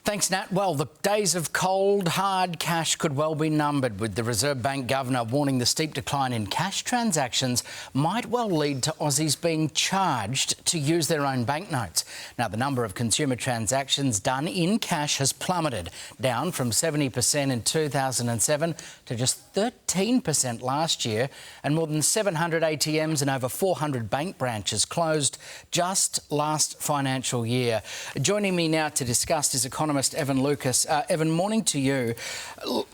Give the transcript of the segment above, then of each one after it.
Thanks, Nat. Well, the days of cold, hard cash could well be numbered, with the Reserve Bank Governor warning the steep decline in cash transactions might well lead to Aussies being charged to use their own banknotes. Now, the number of consumer transactions done in cash has plummeted, down from 70% in 2007 to just 13% last year, and more than 700 ATMs and over 400 bank branches closed just last financial year. Joining me now to discuss is economist Evan Lucas. Evan, morning to you.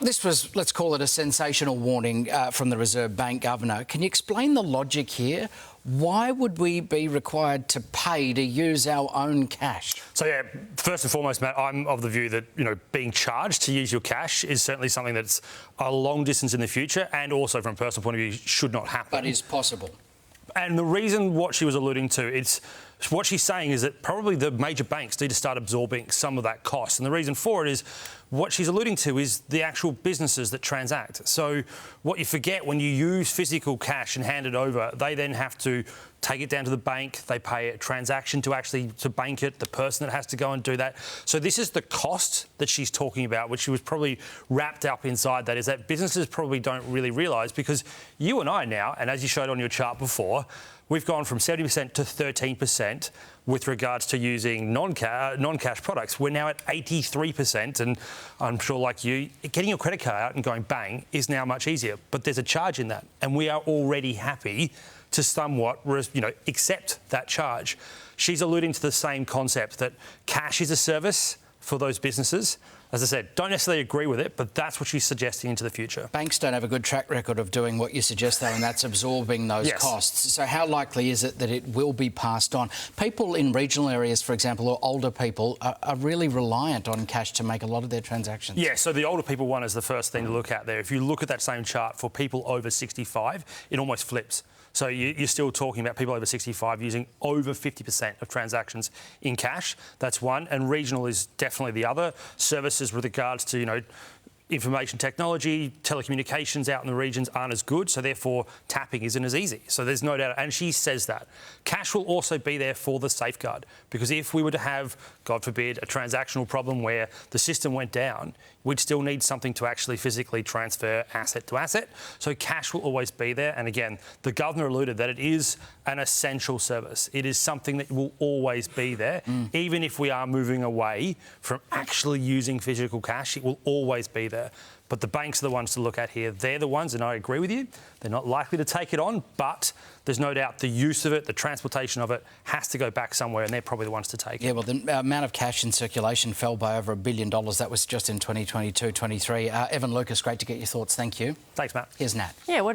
This was, let's call it a sensational warning from the Reserve Bank Governor. Can you explain the logic here? Why would we be required to pay to use our own cash? So, yeah, first and foremost, Matt, I'm of the view that, being charged to use your cash is certainly something that's a long distance in the future, and also from a personal point of view should not happen. But is possible. And the reason what she was alluding to, it's what she's saying is that probably the major banks need to start absorbing some of that cost. And the reason for it is what she's alluding to is the actual businesses that transact. So what you forget when you use physical cash and hand it over, they then have to take it down to the bank. They pay a transaction to bank it, the person that has to go and do that. So this is the cost that she's talking about, which she was probably wrapped up inside that, is that businesses probably don't really realise, because you and I now, and as you showed on your chart before, we've gone from 70% to 13% with regards to using non-cash products. We're now at 83%, and I'm sure, like you, getting your credit card out and going bang is now much easier. But there's a charge in that, and we are already happy to somewhat, accept that charge. She's alluding to the same concept, that cash is a service for those businesses. As I said, don't necessarily agree with it, but that's what she's suggesting into the future. Banks don't have a good track record of doing what you suggest, though, and that's absorbing those costs. So how likely is it that it will be passed on? People in regional areas, for example, or older people, are really reliant on cash to make a lot of their transactions. Yeah, so the older people one is the first thing to look at there. If you look at that same chart for people over 65, it almost flips. So you're still talking about people over 65 using over 50% of transactions in cash. That's one. And regional is definitely the other. Services with regards to, information technology, telecommunications out in the regions aren't as good, so therefore tapping isn't as easy. So there's no doubt, and she says that. Cash will also be there for the safeguard, because if we were to have, God forbid, a transactional problem where the system went down, we'd still need something to actually physically transfer asset to asset. So cash will always be there. And again, the governor alluded that it is an essential service. It is something that will always be there. Even if we are moving away from actually using physical cash, it will always be there. But the banks are the ones to look at here. They're the ones, and I agree with you, they're not likely to take it on, but there's no doubt the use of it, the transportation of it, has to go back somewhere, and they're probably the ones to take it. Yeah, well, the amount of cash in circulation fell by over $1 billion. That was just in 2022-23. Evan Lucas, great to get your thoughts. Thank you. Thanks, Matt. Here's Nat. Yeah,